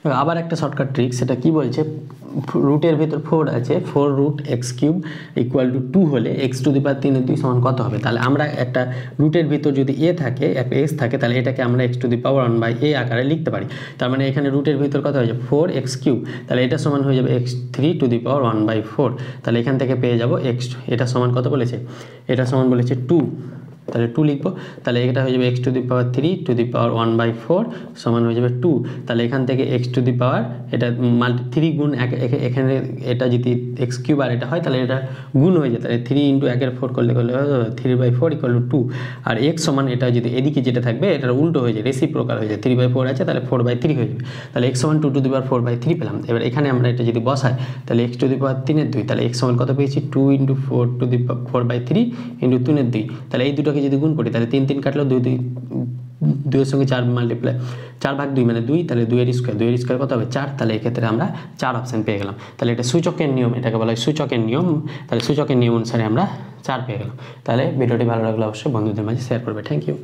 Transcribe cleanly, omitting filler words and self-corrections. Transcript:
আবার একটা shortcut trick, সেটা কি বলছে, রুটের ভেতর 4 আছে, 4 root x cube equal to 2 হলে এক্স টু দি পাওয়ার 3/2 সমান কত হবে। তাহলে আমরা একটা রুটের ভিতর যদি এ থাকে, একটা এক্স থাকে, তাহলে এটাকে আমরা x to the power 1/a আকারে লিখতে পারি। তার মানে এখানে রুটের ভিতর কত হয়ে যাবে 4 এক্স কিউব, তাহলে এটা সমান হয়ে যাবে এক্স 3 টু দি পাওয়ার 1/4। তাহলে এখান থেকে পেয়ে যাব এক্স, এটা সমান কত বলেছে, এটা সমান বলেছে 2, তাহলে 2 লিখবো। তাহলে এটা হয়ে যাবে x to the power 3 to the power 1/4 সমান হয়ে যাবে 2। তাহলে এখান থেকে এক্স টু দি পাওয়ার এটা 3 গুণ এখানে এটা যদি এক্স কিউব আর এটা হয় তাহলে এটা গুণ হয়ে যায়, তাহলে 3 × 1/4 করলে 3/4 = 2। আর এক্স সমান এটা যদি এদিকে যেটা থাকবে এটার উল্টো হয়ে যায়, রেসিপ্রোকাল হয়ে যায়, 3/4 আছে তাহলে 4/3 হয়ে যাবে। তাহলে এক্স সমান 2 টু দি পাওয়ার 4/3 পেলাম। এবার এখানে আমরা এটা যদি বসাই তাহলে এক্স টু দি পাওয়ার 3/2, তাহলে এক্স সমান কত পেয়েছি 2 × 4 টু দি 4/3 × 3/2। তাহলে এই দুটোকে যদি গুণ করি তাহলে 3 3 কাটলো, 2 2 এর সঙ্গে 4 মাল্টিপ্লাই 4/2 মানে 2, তাহলে 2 এর স্কয়ার কত হবে 4। তাহলে এক্ষেত্রে আমরা 4 অপশান পেয়ে গেলাম। তাহলে এটা সূচকের নিয়ম, এটাকে বলা হয় সূচকের নিয়ম। তাহলে সূচকের নিয়ম অনুসারে আমরা 4 পেয়ে গেলাম। তাহলে ভিডিওটি ভালো লাগলে অবশ্যই বন্ধুদের মাঝে শেয়ার করবে। Thank you.